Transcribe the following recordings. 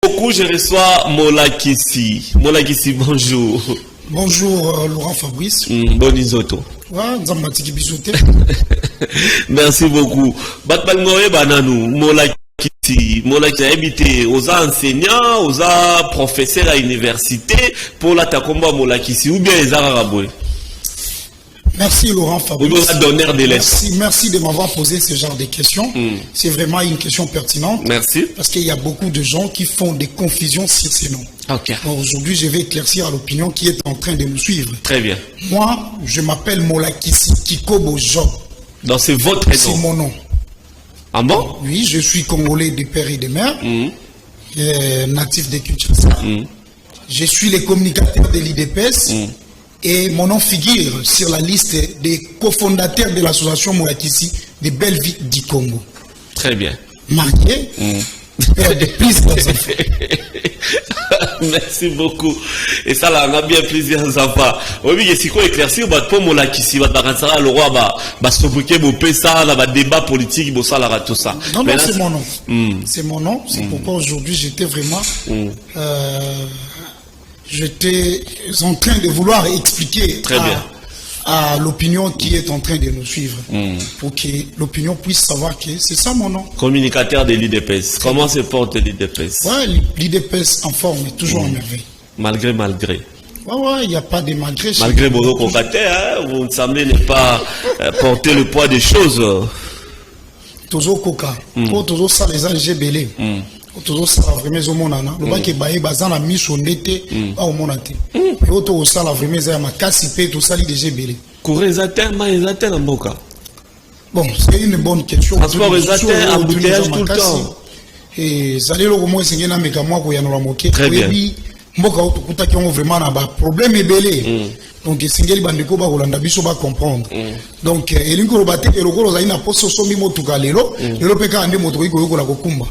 Beaucoup, je reçois Molakisi. Molakisi, bonjour. Bonjour Laurent Fabrice. Bon isoto. Merci beaucoup. Batbalmoye Bananou, Molakisi. Molakisi a habité aux enseignants, aux professeurs à l'université pour la Takomba Molakisi ou bien les Araboués. Merci Laurent Fabrice. Merci de m'avoir posé ce genre de questions. C'est vraiment une question pertinente. Merci. Parce qu'il y a beaucoup de gens qui font des confusions sur ces noms. Ok. Bon, aujourd'hui, je vais éclaircir à l'opinion qui est en train de nous suivre. Très bien. Moi, je m'appelle Molakisi Kikobo Job. Donc c'est votre nom. C'est mon nom. Ah bon? Oui, je suis congolais de père et de mère, natif de Kinshasa. Je suis le communicateur de l'IDPS. Et mon nom figure sur la liste des cofondateurs de l'association Molakisi de Belle Vie du Congo. Très bien. Marié, père de plusieurs enfants. Merci beaucoup. Et ça, là, on a bien plusieurs enfants. Oui, mais si on éclaircir, pour Molakisi, le roi, sobouké, ça, là, débat politique, ça, là, tout ça. Non, non, c'est mon nom. C'est mon nom. C'est pourquoi aujourd'hui, j'étais vraiment. J'étais en train de vouloir expliquer à l'opinion qui est en train de nous suivre pour que l'opinion puisse savoir que c'est ça mon nom. Communicateur de l'IDPS. Comment se porte l'IDPS? Ouais, l'IDPS en forme est toujours en merveille. Malgré. Ouais, il n'y a pas de malgré. Malgré vos concateurs, vous ne semblez ne pas porter le poids des choses. Tozo Koka, Tozo Saleza Gebele. Toujours ça vraiment au monde na le baké baé bazana mission ndete ba au monde té et auto ça la vraiment ça ma casse tout ça li déjà belé courezateur maïzateur en boka. Bon, c'est une bonne question. Transport résateur embouteillage tout le temps et ça les logo moi c'est na meka moi ko ya no la moké mboka auto kutaki on vraiment na ba problème belé. Donc singeli bandeko ba kolanda biso ba comprendre. Donc elingo robate eloko za ina poso somi motuka lelo lelo peka ande motuka iko la kokumba.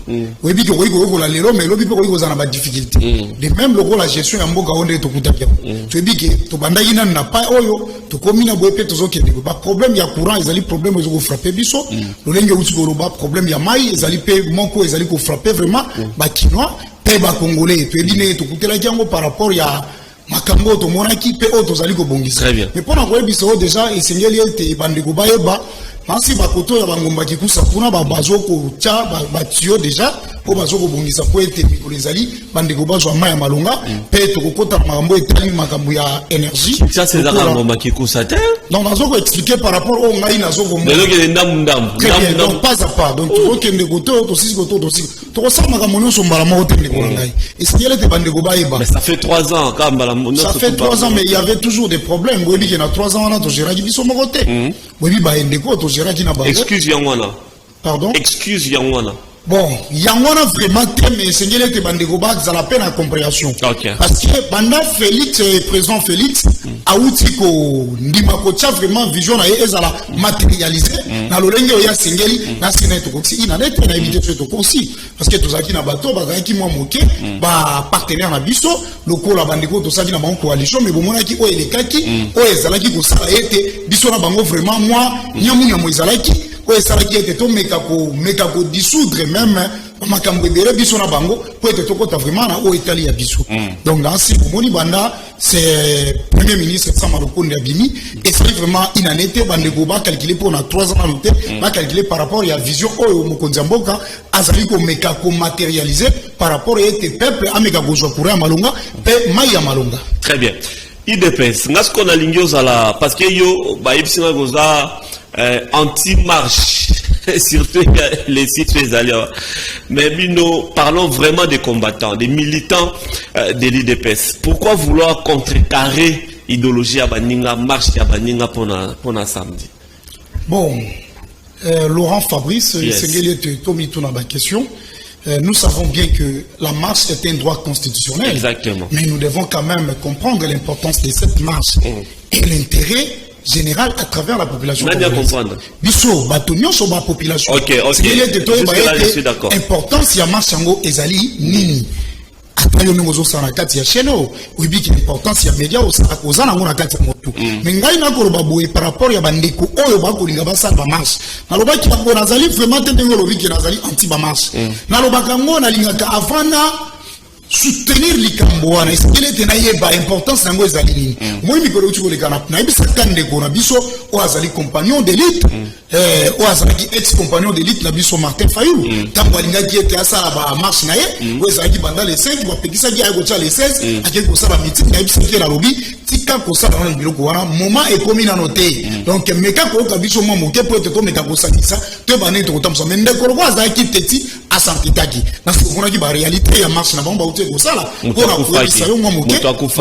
Webi ko iko la lelo mais lobi ko za na ba difficulté. De même loko la gestion ya mboka onde to kutaki. Tu dis que to bandaki na na pa oyo to komina boepe to zokende ba problème ya courant ezali problème ezo ko frapper biso. Lolenge uti ko roba problème ya mai ezali pe moko ezali ko frapper vraiment ba kinois pe ba congolais. Tu dis to kutela kiango par rapport ya makambo to monaki pe o to zali ko bongisa. Très bien. Mais pendant ko biso déjà esengeli ete bandeko bayeba masi bakoto ya bangomba kikusa kuna ba bazoko tia ba tio déjà po bazoko bongisa po ete mikolo ezali bandeko bazwa maya malonga pe to kokota makambo etali makambo ya énergie. Ça c'est la ngomba kikusa te. Donc bazoko expliquer par rapport au ngai nazoko mo. Donc pas à pas. Donc to kende koto to sisi koto to sisi. To ko sama makambo nyonso mbala mo tende ko ngai. Esengeli ete bandeko bayeba. Mais ça fait 3 ans quand ça fait 3 ans mais il y avait toujours des problèmes. Oui, il y a 3 ans on a to gérer biso mo côté. Oui, ba endeko to excuse Yangwana. Pardon? Excuse Yangwana. Bon, Yangwana vraiment mais c'est qu'il était bandeko ba ça la peine à compréhension. Okay. Parce que pendant Félix président Félix a outi ko ndima ko tia vraiment vision na ezala matérialisé na lolenge ya singeli na sineto ko si na net na éviter to aussi parce que to zaki na bato ba zaki moi moké ba partenaire na biso loko la bandeko to zaki na banko coalition mais bomona ki o elekaki o ezalaki ko sala ete biso na bango vraiment moi nyamu mo ezalaki o ezalaki ete to meka ko dissoudre même makambo ebele biso na bango po ete tokota vraiment na o Italie ya biso. Donc dans ce momoni banda c'est premier ministre Sama Lukonde Abimi et c'est vraiment inanete bandeko ba calculer pour na 3 ans à l'hôtel ba calculer par rapport à vision oyo mokonzi mboka azali ko meka ko matérialiser par rapport à ete peuple ameka ko jwa courant malonga pe mai ya malonga. Très bien. IDPS ngas ko na lingio zala parce que yo ba yebsinga goza anti-marche surtout les sites les alliés. Mais nous parlons vraiment des combattants, des militants de l'IDPS. Pourquoi vouloir contrecarrer l'idéologie à Baninga, marche à Baninga pour samedi? Bon, Laurent Fabrice, question. Nous savons bien que la marche est un droit constitutionnel. Exactement. Mais nous devons quand même comprendre l'importance de cette marche et l'intérêt général à travers la population. Biso, batonio sur ma population. Ok. Je suis d'accord. Importance ya marchango ezali nini. Atayo ngozo sana kati ya cheno. Oyibi ki importance ya media ozana ngona kati ya motu. Mais ngai na ko baboye par rapport ya bandeko oyo ba ko linga ba sa ba marche. Na loba ki ba nazali vraiment tende ngolo biki nazali anti ba marche. Na loba kango na linga ka avana soutenir likambo wana esikele ete nayeba importance nango ezali nini moi mikolo uti kolekana nayebisa ndeko na biso oyo azali compagnon d'élite oyo azalaki ex compagnon d'élite na biso Martin Fayulu ntango alingaki ete asala bamarche na ye oyo ezalaki banda le 5 bapekisaki aye kotia le 16 akei kosala mitingi nayebisaki ye nalobi tika kosala wana biloko wana moment ekomi nano te donc meka koyoka biso mwa moke po ete tomeka kosakisa to ebandeki tokotambusa me ndeko loko azalaki teti asantitaki nasi omonaki baréalité ya marche na bango bauti ekosala mpona koyebisa yo mwa moke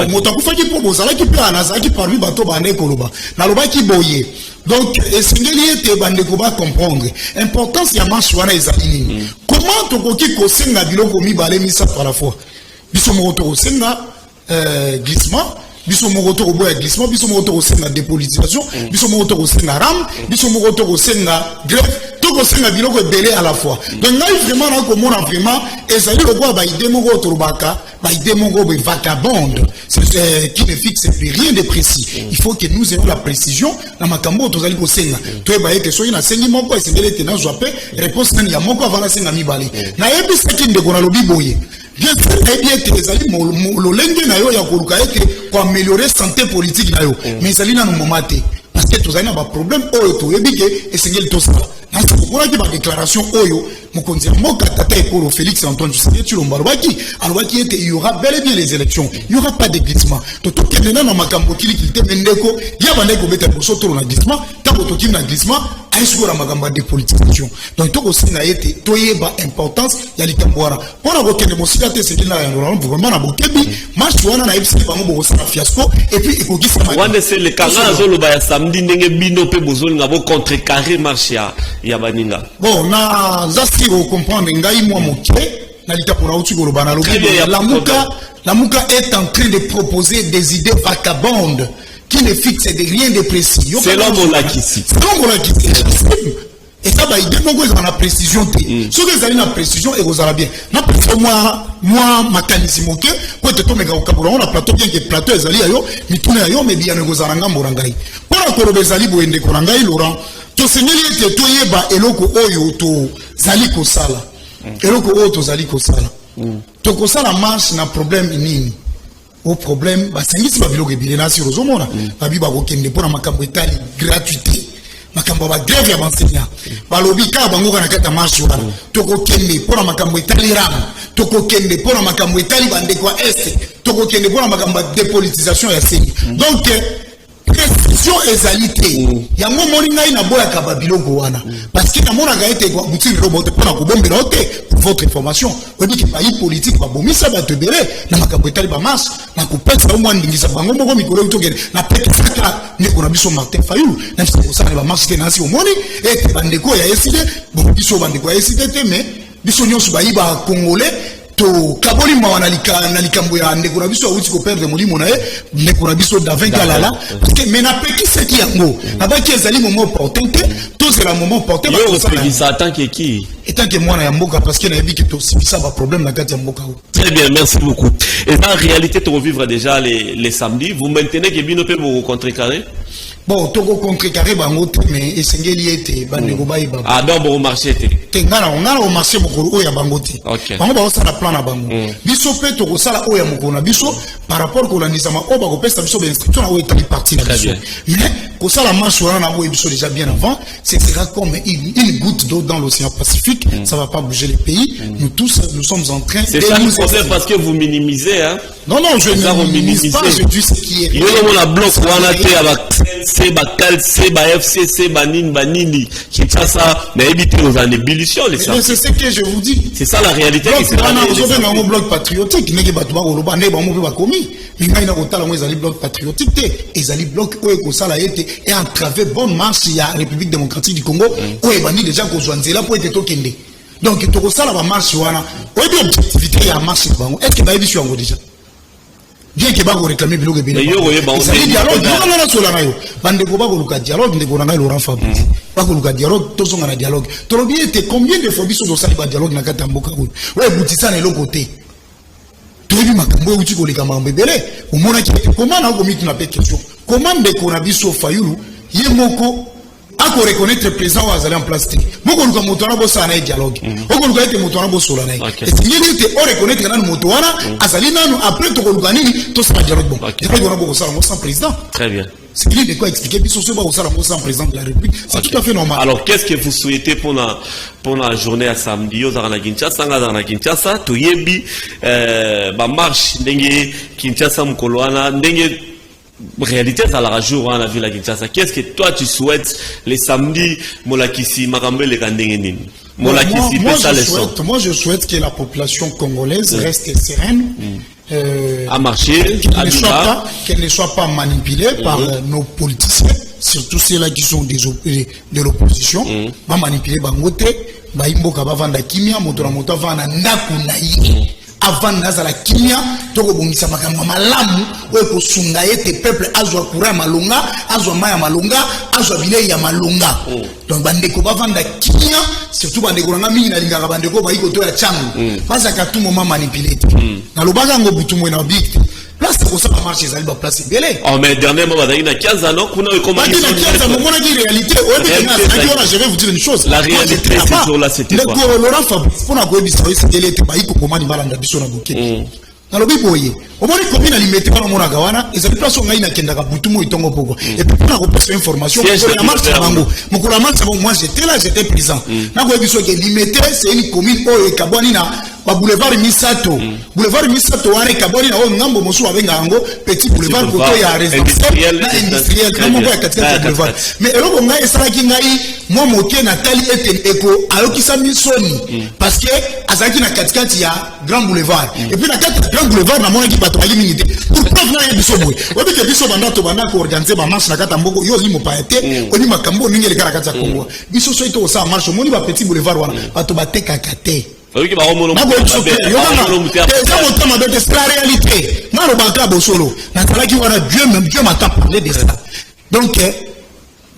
moto akufaki mpo bozalaki mpe anazalaki parmi bato bande koloba nalobaki boye donc esengeli ete bandeko bacomprendre importance ya marche wana ezali nini comment tokoki kosenga biloko mibale misato à la fois biso moko tokosenga glissement biso moko tokoboya glissement biso moko tokosenga dépolitisation biso moko tokosenga ram biso moko tokosenga grève tokosenga biloko ebele à la fois donc ngai vraiment nakomona vraiment ezali lokola baide moko tolobaka baide moko vagabonde qui ne fixe rien de précis il faut que nous ayons la précision na makambo tozali kosenga toyeba ete soki nasengi moko esengeli ete nazwa mpe réponse nani ya moko avant nasenga mibale nayebisaki ndeko nalobi boye bien sûr nayebi ete ezali lolenge na yo ya koluka ete koaméliorer santé politique na yo mais ezali nano moma te parce que tozali na baproblème oyo toyebi ke esengeli tosala nakokolaki badéclaration oyo mokonzi ya mboka tata ekolo Félix Antoine Tshisekedi Tshilombo alobaki ete il y aura bel et bien les élections il y aura pas de glissement tokende na makambo kilikili te mendeko ya bandeko beta boso tolo na glissement tango tokimi na glissement aisukora makambo ya dépolitisation donc tokosenga ete toyeba importance ya likambo wana mpona kokende mosika te esengeli na yango vraiment na bokebi marche wana nayebisaki bango bokosala fiasco et puis ekokisama wana c'est le kanga azoloba ya samedi ndenge bino mpe bozolinga bo contrecarrer marche ya baninga bon na zasi ko comprendre ngai moi moké na litapona uti koloba na lobi la muka est en train de proposer des idées vagabondes qui ne fixent de rien de précis c'est l'homme là qui cite et ça ba idée moko ezala na précision te soki ezali na précision ekozala bien na précision moi makanisi moke po ete tomeka kokabola na plateau bien que plateau ezali yayo mituna yayo mais bien ekozala ngambo na ngai mpona koloba ezali boye ndeko na ngai Laurent tosengeli ete toyeba eloko oyo tozali kosala eloko oyo tozali kosala tokosala marche na problème nini au problème basengisi babiloko ebele nasi ozomona babi bakokende mpona makambo etali gratuité makambo ba grève ya bansenya balobi kaka bango kana kata marche wana tokokende mpona makambo etali ram tokokende mpona makambo etali bandeko ya este tokokende mpona makambo ya dépolitisation ya seni donc précision ezali te yango moni ngai na boya ka babiloko wana parce que namona ga ete kwa butini robote pona kobombela ote pour votre information obi ki bayi politique babomisa bato ebele na makambo etali ba marche na kopesa mwa ndingisa bango moko mikolo utokele na peke saka ndeko na biso Martin Fayulu na biso kosala ba marche te nasi omoni ete bandeko ya eside bon biso bandeko ya eside te mais biso nyonso bayi ba congolais to kaboli mawana na likambo ya ndeko na biso awuti ko perdre molimo na ye ndeko na biso Davin Kalala parce que mais na peki seki yango na baki ezali moment opportun te tozela moment opportun yo opekisa tant que qui etant que mwana ya mboka parce que na yebi que tosibisa ba problème na kati ya mboka. Très bien, merci beaucoup. Et en réalité tu revivre déjà les samedis, vous maintenez que bino pe vous contrecarrer. Bon, toko contrecarrer bango te mais esengeli ete bandeko bayeba. Ah donc bon marché te. Tengana ngana au marché mokolo oya bango te. Bango ba osala plan na bango. Biso pe toko sala oya mokolo na biso par rapport ko landisa ma oba ko pesa biso instruction na oya tali parti na biso. Mais ko sala marche wana na oya biso déjà bien avant, c'est sera comme une goutte d'eau dans l'océan Pacifique, ça va pas bouger les pays. Nous tous nous sommes en train de ça le problème parce que vous minimisez hein. Non je ne minimise pas, je dis ce qui est. Yo la bloc wana te avec c'est Bakal, c'est FC, c'est Banini, qui fait ça, mais éviter aux ébullitions, les ça. C'est ce que je vous dis. C'est ça la réalité. C'est un bloc patriotique, n'est pas tout le monde, n'est pas commis. Mais il y a un bloc patriotique, et un bloc où est entravé bonne marche, il y a la République démocratique du Congo, où est banni déjà qu'on soit là pour être tokende. Donc, tout ça, la marche, où est l'objectivité, il y a marche, est-ce que vous avez déjà? Bien que bango réclamer biloko ebele c'est dialogue na sola na yo bandeko bakoluka dialogue ndeko na ngai Laurent Fabrice bakoluka dialogue tozonga na dialogue tolobi ete combien de fois biso tosali ba dialogue na kati ya mboka oyo oyo butisa na eloko te toyebi makambo oyo uti koleka makambo ebele omonaki ete comment na okomiti na pe question comment ndeko na biso Fayulu ye moko pour reconnaître président ou azali en place. Beaucoup de motona bossa na dialogue. Beaucoup de motona bossa na. Et si il était on reconnaître que nan motona azali nanu après to koluka nini to sa dialogue bon. Il faut qu'on a beaucoup ça sans président. Très bien. C'est qu'il de quoi expliquer puis sur ça sans président de la République. C'est tout à fait normal. Alors qu'est-ce que vous souhaitez pour la journée à samedi aux na Kinshasa to yebi ba marche ndenge Kinshasa mukoloana ndenge réalité ça la jour à la ville à Kinshasa. Qu'est-ce que toi tu souhaites les samedis molakisi makambe le kandenge nini? Moi je souhaite que la population congolaise reste sereine. À marcher, qu'elle ne soit pas manipulée par nos politiciens, surtout ceux-là qui sont de l'opposition, va manipuler bangote, va imboka va vendre kimia, motora moto va na nakunayi. Avant nazala kimia, toko bongisa makambo malamu, oyo sunga ete peuple azwa kura malonga, azwa maya malonga, azwa bilei ya malonga. Donc bandeko ba vanda kimia, surtout bandeko nga mingi na lingaka bandeko ba iko to ya changu. Pasa ka tout moment manipulé. Na lobaka ngo butu mwe na big. Place pour ça marche ezali ba place belé. Oh mais dernièrement bazali na 15 ans kuna comment ils sont na 15 ans mona ki réalité, je vais vous dire une chose. La réalité ce jour là c'était quoi? Le Laurent Fabrice pour na ko ebisa c'est belé te ba iko komani balanda biso na bokeki. Na lobi boye. Omoni commune alimete bana mona gawana, ezali place ngai na kenda ka butu mo itongo poko. Et puis pour na ko poster information pour la marche bango. Mukula marche bon moi j'étais là, j'étais présent. Na ko ebiso ke limete c'est une commune oyo ekabwani na ba boulevard Misato. Boulevard Misato wana ekabwani na o ngambo mosu abenga ngo petit boulevard koto ya résidentiel na industriel na mo ya katika boulevard. Mais eloko ngai esala ki ngai moi moke na tali ete eko alokisa misoni parce que azaki na katikati ya grand boulevard. Et puis na kati grand boulevard na mona ki bato bali mingi te. Pour preuve na biso boy. Obi ke biso banda to banda ko organiser ba marche na kata mboko yo limo paete oni makambo ningi le kala kata Kongo. Biso so ito sa marche moni ba petit boulevard wana bato bateka kate. Oui, bah, on c'est la réalité. Dieu m'a parlé de ça. Donc,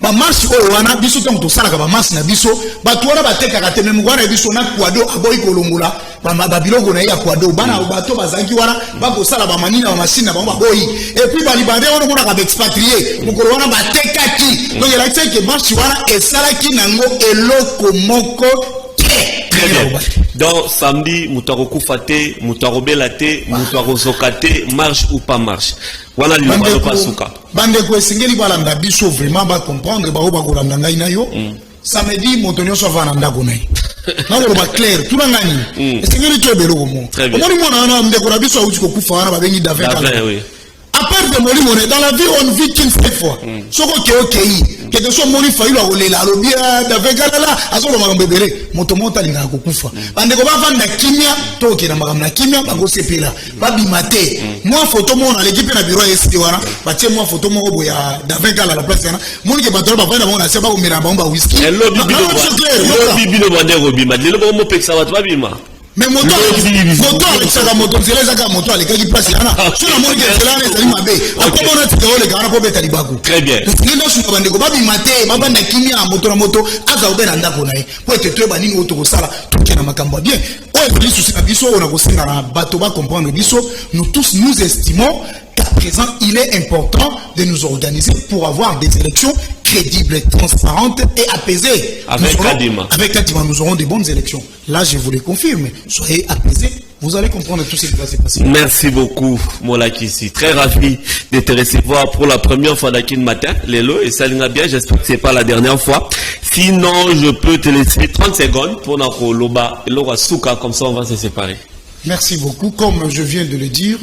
ba marche o wana biso tongo to sala ka ba marche na biso ba tuwana ba teka ka teme mwana biso na kwado aboyi kolongola ba biloko na ya kwado bana ba to bazangi wana ba ko sala ba manina ba machine na ba boyi et puis ba libandé wana mona ka expatrié mukolo wana ba teka ki donc il a dit que marche wana e sala ki nango eloko moko. Très bien. Donc samedi, Moutaro Koufate, Moutaro Belate, Moutaro Zokate, marche ou pas marche. Voilà le mot pas souka. Bande ko singeli balanda biso vraiment ba comprendre ba ko landa ngai na yo. Samedi motonyo so va nanda ko nai. Na ko ba clair, tout ngani. Singeli to belo mo. Omoni mona na ndeko na biso uti ko kufa wana ba bengi David. Oui. À part de mourir, dans la vie, on vit qu'une seule fois. Ce qui est ok, quelque chose mourir, il faut aller là, le bien, d'avec là, à ce moment bébé, motomonta linga kokufa. Bande ko ba vanda kimia, to ke na magam na kimia, ba go sepela, ba bimate. Moi photo mon na l'équipe na bureau ST wana, ba tie moi photo mon ko ya d'avec là la place na. Mon ke ba to ba vanda mon na se ba ko mira ba whisky. Lo bibino bande robima, le bo mo peksa wa to bima. Mais moto avec ça moto c'est là moto avec qui place là sur la moto c'est là les mabe après on a tika ole kana ko beta libaku très bien ndio shuka bande ko babi mate babanda kimia moto aza obena ndako nae po ete to ba nini oto ko sala to na makambo bien o e souci na biso on a ko senga na bato ba comprendre biso nous tous nous estimons qu'à présent il est important de nous organiser pour avoir des élections crédibles, transparentes et apaisées. Avec Kadima, nous aurons des bonnes élections. Là, je vous le confirme. Soyez apaisés. Vous allez comprendre tout ce qui va se passer. Merci beaucoup, Molakisi. Très ravi de te recevoir pour la première fois d'Akin Matin. Lélo, et ça l'ira bien. J'espère que ce n'est pas la dernière fois. Sinon, je peux te laisser 30 secondes pour Nako Loba et Lora Souka. Comme ça, on va se séparer. Merci beaucoup. Comme je viens de le dire,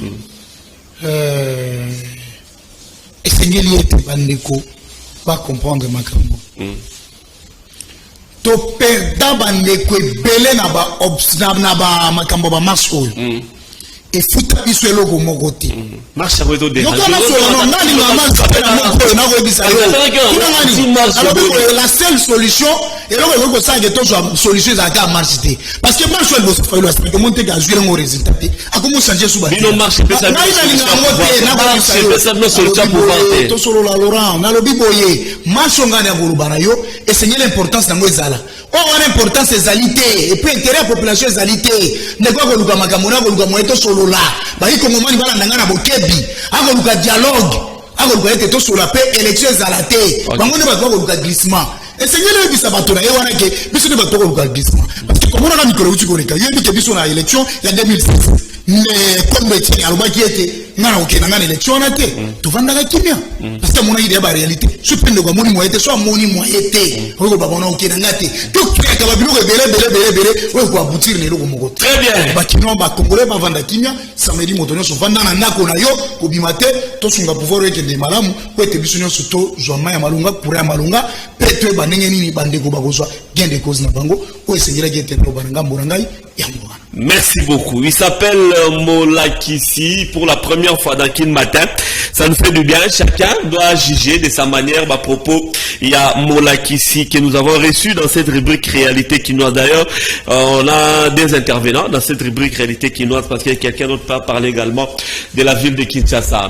Esengeli ete bandeko pas comprendre makambo. To perda bandeko ebele na ba makambo ba marche oyo. Et futa biso eloko moko te. Marche ko to de. Yo kana so na ngani na marche na moko na ko ebisa yo. La seule solution eloko ko sa ke to solution za ka marche te. Parce que marche elbo fa lo aspect monter ka jouer un résultat. A comment changer sous ba. Bino marche pesa. Na solution pour voir. To solo la Laurent, na lobi boye. Marche ngani ya koluba na yo et c'est l'importance na ngo ezala. Oh, l'importance ezalité et puis intérêt population ezalité. Ne quoi ko luka makamona ko luka moeto solo là. Ba iko momani bala ndanga na bokebi. Ako luka dialogue. Ako luka ete to solo pe élection ezalate. Bango ne ba ko luka glissement. Et c'est que les bisabatona et wana ke biso ne batoko localisme parce que comme on a micro uti koneka yebi ke biso na élection il y a 2006 mais comme betini aloba ki était ngana okena ngana élection na te to vandaka kimia parce que mona idée ba réalité ce pende kwa moni moyete so moni moyete ko ba bona okena ngate to créer ka ba biloko belé o ko aboutir ne loko moko très bien ba kino ba congolais ba vanda kimia samedi motonyo so vanda na ndako na yo ko bimate to sunga pouvoir eke de malamu ko ete biso nyo soto zoma ya malunga pour ya malunga peto ba ndenge nini bandeko ba kozwa gain de cause na bango ko esengela ki ete no bananga mborangai ya mborangai. Merci beaucoup. Il s'appelle Molakisi pour la première fois dans Kin Matin. Ça nous fait du bien. Chacun doit juger de sa manière. À propos, il y a Molakisi que nous avons reçu dans cette rubrique Réalité Quinoise. D'ailleurs, on a des intervenants dans cette rubrique Réalité Quinoise parce que quelqu'un d'autre peut parler également de la ville de Kinshasa.